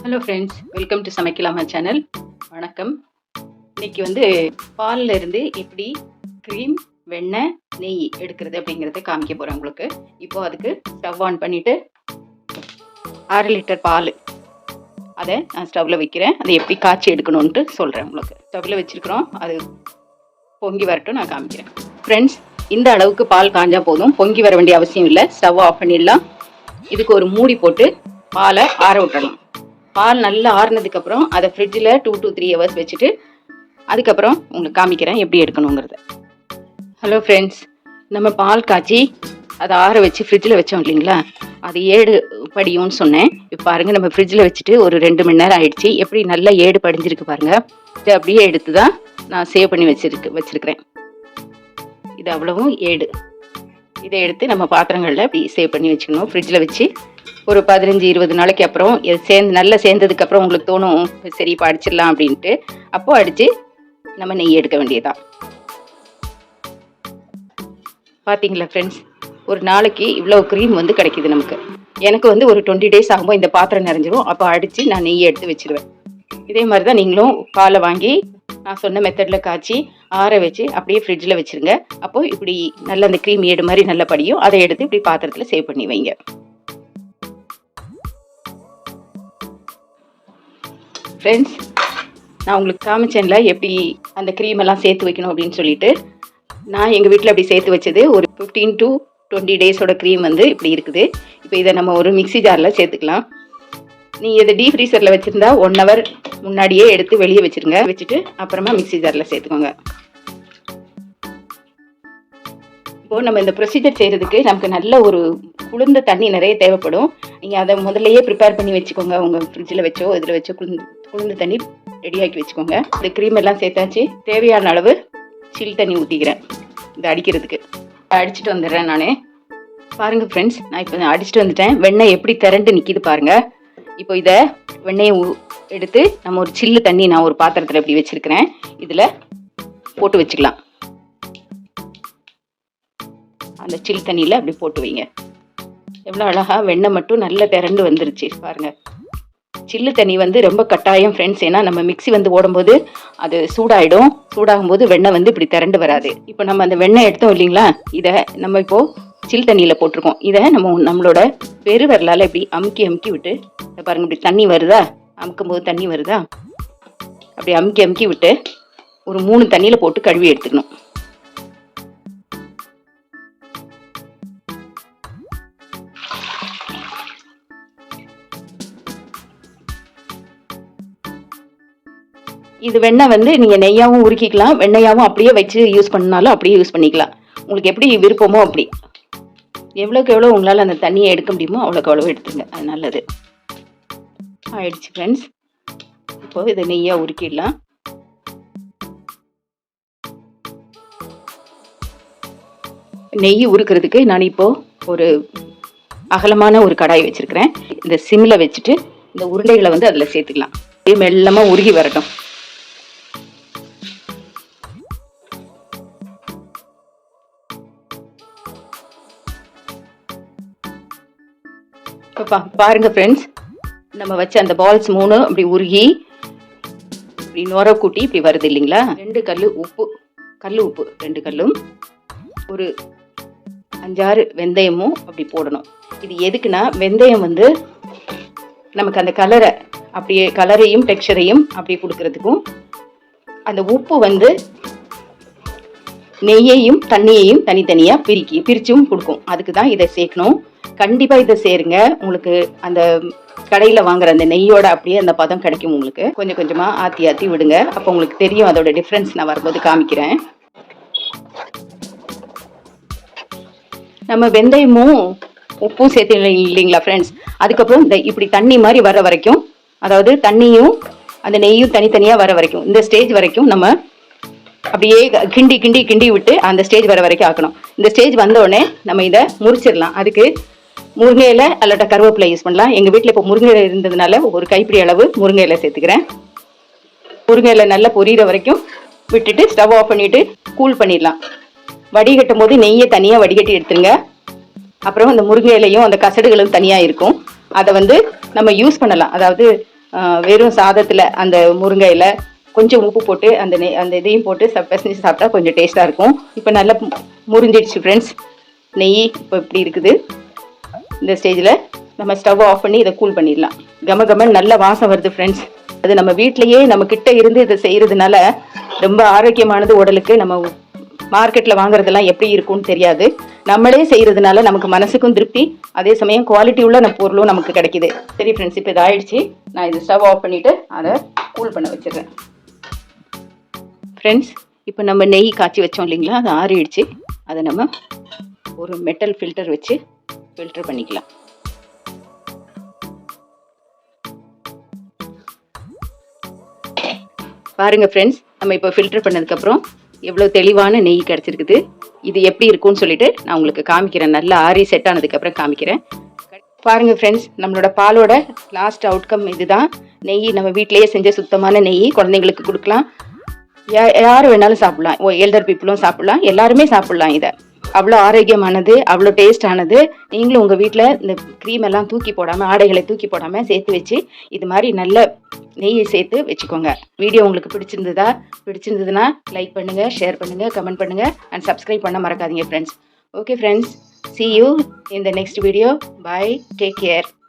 Hello friends, welcome to சமைக்கலாமா channel. வணக்கம். இன்னைக்கு வந்து பாலில் இருந்து எப்படி க்ரீம், வெண்ணெய், நெய் எடுக்கிறது அப்படிங்கிறத காமிக்க போகிறேன் உங்களுக்கு. இப்போது அதுக்கு ஸ்டவ் ஆன் பண்ணிவிட்டு 1/2 லிட்டர் பால் அதை நான் ஸ்டவ்வில் வைக்கிறேன். அதை எப்படி காய்ச்சி எடுக்கணுன்ட்டு சொல்கிறேன் உங்களுக்கு. ஸ்டவ்வில் வச்சுருக்குறோம், அது பொங்கி வரட்டும், நான் காமிக்கிறேன். ஃப்ரெண்ட்ஸ், இந்த அளவுக்கு பால் காய்ஞ்சால் போதும், பொங்கி வர வேண்டிய அவசியம் இல்லை. ஸ்டவ் ஆஃப் பண்ணிடலாம். இதுக்கு ஒரு மூடி போட்டு பாலை ஆற விட்டுறலாம். பால் நல்லா ஆறுனதுக்கப்புறம் அதை ஃப்ரிட்ஜில் 2 to 3 hours வச்சுட்டு அதுக்கப்புறம் உங்களுக்கு காமிக்கிறேன் எப்படி எடுக்கணுங்கிறத. ஹலோ ஃப்ரெண்ட்ஸ், நம்ம பால் காய்ச்சி அதை ஆற வச்சு ஃப்ரிட்ஜில் வச்சோம் இல்லைங்களா, அது ஏடு படியும்னு சொன்னேன். இப்போ பாருங்கள், நம்ம ஃப்ரிட்ஜில் வச்சுட்டு ஒரு 2 மணி நேரம் ஆயிடுச்சு. எப்படி நல்லா ஏடு படிஞ்சிருக்கு பாருங்கள். இதை அப்படியே எடுத்து தான் நான் சேவ் பண்ணி வச்சுருக்கிறேன். இது அவ்வளவும் ஏடு. இதை எடுத்து நம்ம பாத்திரங்களில் அப்படி சேவ் பண்ணி வச்சுக்கணும். ஃப்ரிட்ஜில் வச்சு ஒரு 15-20 நாளைக்கு அப்புறம் இது நல்லா சேர்ந்ததுக்கப்புறம் உங்களுக்கு தோணும், சரி இப்போ அடிச்சிடலாம் அப்படின்ட்டு. அப்போது அடித்து நம்ம நெய் எடுக்க வேண்டியதான். பார்த்தீங்களா ஃப்ரெண்ட்ஸ், ஒரு நாளைக்கு இவ்வளோ க்ரீம் வந்து கிடைக்கிது நமக்கு. எனக்கு வந்து ஒரு 20 days ஆகும்போது இந்த பாத்திரம் நிறைஞ்சிரும். அப்போ அடித்து நான் நெய்யை எடுத்து வச்சுருவேன். இதே மாதிரி தான் நீங்களும் பாலை வாங்கி நான் சொன்ன மெத்தடில் காய்ச்சி ஆற வச்சு அப்படியே ஃப்ரிட்ஜில் வச்சுருங்க. அப்போது இப்படி நல்ல அந்த க்ரீம் ஏடு மாதிரி நல்ல படியும். அதை எடுத்து இப்படி பாத்திரத்தில் சேவ் பண்ணி வைங்க. ஃப்ரெண்ட்ஸ், நான் உங்களுக்கு காமிச்சேன்ல எப்படி அந்த க்ரீம் எல்லாம் சேர்த்து வைக்கணும் அப்படின்னு சொல்லிட்டு. நான் எங்கள் வீட்டில் அப்படி சேர்த்து வச்சது ஒரு 15 to 20 days க்ரீம் வந்து இப்படி இருக்குது. இப்போ இதை நம்ம ஒரு மிக்ஸி ஜாரில் சேர்த்துக்கலாம். நீங்கள் இதை டீப் ஃப்ரீசரில் வச்சுருந்தா 1 hour முன்னாடியே எடுத்து வெளியே வச்சுருங்க. வச்சுட்டு அப்புறமா மிக்ஸி ஜாரில் சேர்த்துக்கோங்க. இப்போது நம்ம இந்த ப்ரொசீஜர் செய்கிறதுக்கு நமக்கு நல்ல ஒரு குளிர்ந்த தண்ணி நிறைய தேவைப்படும். நீங்கள் அதை முதல்லையே ப்ரிப்பேர் பண்ணி வச்சுக்கோங்க. உங்கள் ஃப்ரிட்ஜில் வச்சோ இதில் வச்சோ குளிர்ந்த தண்ணி ரெடியாக்கி வச்சுக்கோங்க. இந்த க்ரீம் எல்லாம் சேர்த்தாச்சு. தேவையான அளவு சில் தண்ணி ஊற்றிக்கிறேன் இதை அடிக்கிறதுக்கு. அடிச்சுட்டு வந்துடுறேன் நான். பாருங்கள் ஃப்ரெண்ட்ஸ், நான் இப்போ அடிச்சுட்டு வந்துட்டேன். வெண்ணெய் எப்படி திரண்டு நிற்கிது பாருங்கள். இப்போ இதை வெண்ணெயை எடுத்து நம்ம ஒரு சில்லு தண்ணி நான் ஒரு பாத்திரத்தில் இப்படி வச்சுருக்கிறேன். இதில் போட்டு வச்சுக்கலாம். அந்த சில் தண்ணியில் அப்படி போட்டு வைங்க. எவ்வளோ அழகாக வெண்ணெய் மட்டும் நல்லா திரண்டு வந்துருச்சு பாருங்கள். சில்லு தண்ணி வந்து ரொம்ப கட்டாயம் ஃப்ரெண்ட்ஸ். ஏன்னா நம்ம மிக்ஸி வந்து ஓடும்போது அது சூடாகிடும். சூடாகும்போது வெண்ணெய் வந்து இப்படி திரண்டு வராது. இப்போ நம்ம அந்த வெண்ணெய் எடுத்தோம் இல்லைங்களா, இதை நம்ம இப்போது சில் தண்ணியில் போட்டிருக்கோம். இதை நம்மளோட பெருவிரலால் இப்படி அமுக்கி அமுக்கி விட்டு பாருங்கள். இப்படி தண்ணி வருதா, அமுக்கும் போது தண்ணி வருதா, அப்படி அமுக்கி அமுக்கி விட்டு ஒரு 3 தண்ணியில் போட்டு கழுவி எடுத்துக்கணும். இது வெண்ணெய் வந்து நீங்கள் நெய்யாகவும் உருக்கிக்கலாம், வெண்ணெயாகவும் அப்படியே வச்சு யூஸ் பண்ணாலும் அப்படியே யூஸ் பண்ணிக்கலாம். உங்களுக்கு எப்படி விருப்பமோ அப்படி. எவ்வளோக்கு எவ்வளோ உங்களால் அந்த தண்ணியை எடுக்க முடியுமோ அவ்வளோக்கு அவ்வளோ எடுத்துங்க. அது நல்லது. ஆயிடுச்சு ஃப்ரெண்ட்ஸ். இப்போது இதை நெய்யாக உருக்கிடலாம். நெய் உருக்கிறதுக்கு நான் இப்போது ஒரு அகலமான ஒரு கடாய் வச்சுருக்கிறேன். இந்த சிம்மில் வச்சுட்டு இந்த உருண்டைகளை வந்து அதில் சேர்த்துக்கலாம். மெல்லமாக உருகி வரட்டும். இப்போ பாருங்க ஃப்ரெண்ட்ஸ், நம்ம வச்ச அந்த பால்ஸ் 3 அப்படி உருகி இப்படி நுர கூட்டி இப்படி வருது இல்லைங்களா. 2 கல் உப்பு, கல் உப்பு 2 கல்லும் ஒரு 5-6 வெந்தயமும் அப்படி போடணும். இது எதுக்குன்னா, வெந்தயம் வந்து நமக்கு அந்த கலரை அப்படியே கலரையும் டெக்ஸ்சரையும் அப்படி கொடுக்கறதுக்கும், அந்த உப்பு வந்து நெய்யையும் தண்ணியையும் தனித்தனியாக பிரிச்சும் கொடுக்கும். அதுக்கு தான் இதை சேர்க்கணும். கண்டிப்பாக இதை சேருங்க. உங்களுக்கு அந்த கடையில் வாங்குற அந்த நெய்யோட அப்படியே அந்த பதம் கிடைக்கும். உங்களுக்கு கொஞ்சம் கொஞ்சமாக ஆற்றி விடுங்க. அப்போ உங்களுக்கு தெரியும் அதோட டிஃப்ரென்ஸ். நான் வரும்போது காமிக்கிறேன். நம்ம வெந்தயமும் உப்பும் சேர்த்து இல்லைங்களா ஃப்ரெண்ட்ஸ். அதுக்கப்புறம் இந்த இப்படி தண்ணி மாதிரி வர வரைக்கும், அதாவது தண்ணியும் அந்த நெய்யும் தனித்தனியாக வர வரைக்கும், இந்த ஸ்டேஜ் வரைக்கும் நம்ம அப்படியே கிண்டி கிண்டி கிண்டி விட்டு அந்த ஸ்டேஜ் வர வரைக்கும் ஆக்கணும். இந்த ஸ்டேஜ் வந்தோடனே நம்ம இதை முறிச்சிடலாம். அதுக்கு முருங்கை இலை அல்லட்ட கருவேப்பிலை யூஸ் பண்ணலாம். எங்கள் வீட்டில் இப்போ முருங்கை இலை இருந்ததுனால ஒரு கைப்பிடி அளவு முருங்கை இலை சேர்த்துக்கிறேன். முருங்கை இலை நல்லா பொரியிற வரைக்கும் விட்டுட்டு ஸ்டவ் ஆஃப் பண்ணிவிட்டு கூல் பண்ணிடலாம். வடிகட்டும் போது நெய்யை தனியாக வடிகட்டி எடுத்துருங்க. அப்புறம் அந்த முருங்கை இலையும் அந்த கசடுகளும் தனியாக இருக்கும். அதை வந்து நம்ம யூஸ் பண்ணலாம். அதாவது வெறும் சாதத்தில் அந்த முருங்கை இலை கொஞ்சம் உப்பு போட்டு அந்த இதையும் போட்டு பிசைஞ்சு சாப்பிட்டா கொஞ்சம் டேஸ்ட்டாக இருக்கும். இப்போ நல்லா முறிஞ்சிடுச்சு ஃப்ரெண்ட்ஸ். நெய் இப்போ இப்படி இருக்குது. இந்த ஸ்டேஜில் நம்ம ஸ்டவ் ஆஃப் பண்ணி இதை கூல் பண்ணிடலாம். கமகமன்னு நல்ல வாசம் வருது ஃப்ரெண்ட்ஸ். அது நம்ம வீட்டிலையே நம்ம கிட்ட இருந்து இதை செய்கிறதுனால ரொம்ப ஆரோக்கியமானது உடலுக்கு. நம்ம மார்க்கெட்டில் வாங்குறதெல்லாம் எப்படி இருக்கும்னு தெரியாது. நம்மளே செய்கிறதுனால நமக்கு மனசுக்கும் திருப்தி, அதே சமயம் குவாலிட்டி உள்ள நம்ம பொருளும் நமக்கு கிடைக்கிது. சரி ஃப்ரெண்ட்ஸ், இப்போ இது ஆயிடுச்சு. நான் இது ஸ்டவ் ஆஃப் பண்ணிவிட்டு அதை கூல் பண்ண வச்சிடுறேன். ஃப்ரெண்ட்ஸ், இப்போ நம்ம நெய் காய்ச்சி வச்சோம் இல்லைங்களா, அது ஆறிடுச்சு. அதை நம்ம ஒரு மெட்டல் ஃபில்டர் வச்சு ஃபில்டர் பண்ணிக்கலாம். பாருங்க ஃப்ரெண்ட்ஸ், நம்ம இப்போ ஃபில்டர் பண்ணதுக்கப்புறம் எவ்வளோ தெளிவான நெய் கிடச்சிருக்குது. இது எப்படி இருக்கும்னு சொல்லிட்டு நான் உங்களுக்கு காமிக்கிறேன். நல்லா ஆறி செட் ஆனதுக்கப்புறம் காமிக்கிறேன். பாருங்க ஃப்ரெண்ட்ஸ், நம்மளோட பாலோட லாஸ்ட் அவுட்கம் இதுதான். நெய் நம்ம வீட்டிலேயே செஞ்ச சுத்தமான நெய் குழந்தைங்களுக்கு கொடுக்கலாம். யார் வேணாலும் சாப்பிடலாம். எல்டர் பீப்புளும் சாப்பிடலாம், எல்லாருமே சாப்பிடலாம். இதை அவ்வளோ ஆரோக்கியமானது, அவ்வளோ டேஸ்டானது. நீங்களும் உங்கள் வீட்டில் இந்த க்ரீம் எல்லாம் தூக்கி போடாமல், ஆடைகளை தூக்கி போடாமல் சேர்த்து வச்சு இது மாதிரி நல்ல நெய்யை சேர்த்து வச்சுக்கோங்க. வீடியோ உங்களுக்கு பிடிச்சிருந்ததுன்னா லைக் பண்ணுங்கள், ஷேர் பண்ணுங்கள், கமெண்ட் பண்ணுங்கள் அண்ட் சப்ஸ்கிரைப் பண்ண மறக்காதீங்க friends. Okay friends, see you in the next video. Bye, take care.